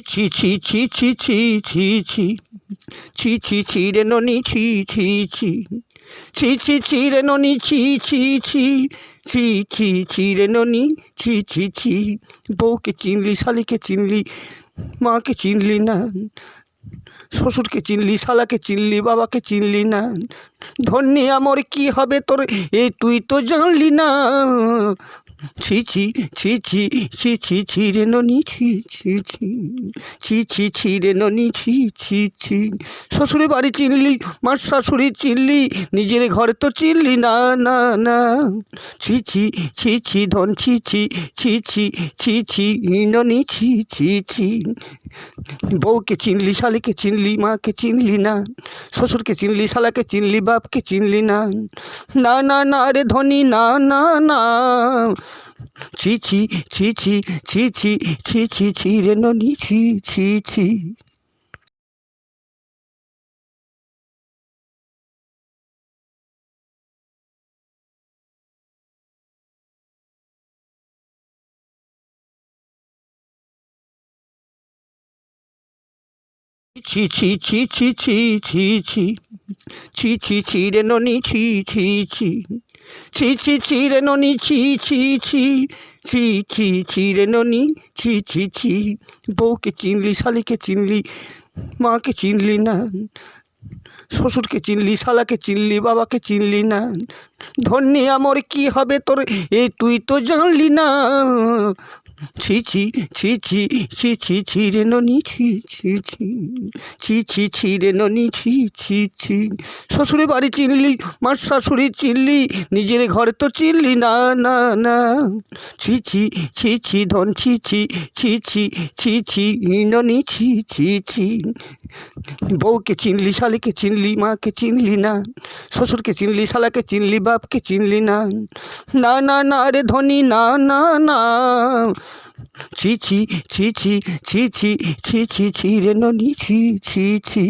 ছি ছি ছি ছি ছি ছি ছি ছি ছি ছি রে ননি ছি ছি ছি ছি ছি ছি রে ননি ছি ছি ছি ছি ছি ছি রে ননি ছি ছি ছি বউকে চিনলি, শালিকে চিনলি, মাকে চিনলি না, শ্বশুরকে চিনলি, শালাকে চিনলি, বাবাকে চিনলি না। ধন্যে আমার কি হবে তোর, এ তুই তো জানলি না। ছি ছি ছি ছি ছি ছি ছি রে ননি ছি ছি ছি ছি ছি ছি রে ননি ছি ছি ছি শ্বশুরে বাড়ি চিনলি, মার শাশুড়ি চিনলি, নিজের ঘরে তো চিনলি না না না। ছি ছি ছি ছি ধন ছি ছি ছি ছি ছি ছি ননি ছি ছি ছি বউকে চিনলি, শালিকে চিনলি, মাকে চিনলি না, শ্বশুরকে চিনলি, শালাকে চিনলি, বাপকে চিনলি না। না না না রে ধনী না না না। ছি ছি ছি ছি ছি ছি ছি ছি ছি রে ননি ছি ছি ছি। ছি ছি ছি ছি ছি ছি ছি ছি ছি ছি রে ননি ছি ছি ছি ছি ছি ছি রে ননি ছি ছি ছি ছি ছি ছি রে ননি ছি ছি ছি বউকে চিনলি, শালিকে চিনলি, মাকে চিনলি না, শ্বশুরকে চিনলি, শালাকে চিনলি, বাবাকে চিনলি না। ধন্যে আমার কি হবে তোর, এ তুই তো জানলি না। ছি ছি ছি ছি ছি ছি ছি রে ননি ছি ছি ছি ছি ছি ছি রে ননি ছি ছি ছি শ্বশুরে বাড়ি চিনলি, মার শাশুড়ি চিনলি, নিজের ঘরে তো চিনলি না না না। ছি ছি ছি ছি ধন ছি ছি ছি ছি ছি ছি ননি ছি ছি ছি বউকে চিনলি, শালিকে চিনলি, মাকে চিনলি না, শ্বশুরকে চিনলি, শালাকে চিনলি, বাপকে চিনলি না। না না না রে ধনী না না না। ছি ছি ছি ছি ছি ছি ছি ছি ছি রে ননি ছি ছি ছি।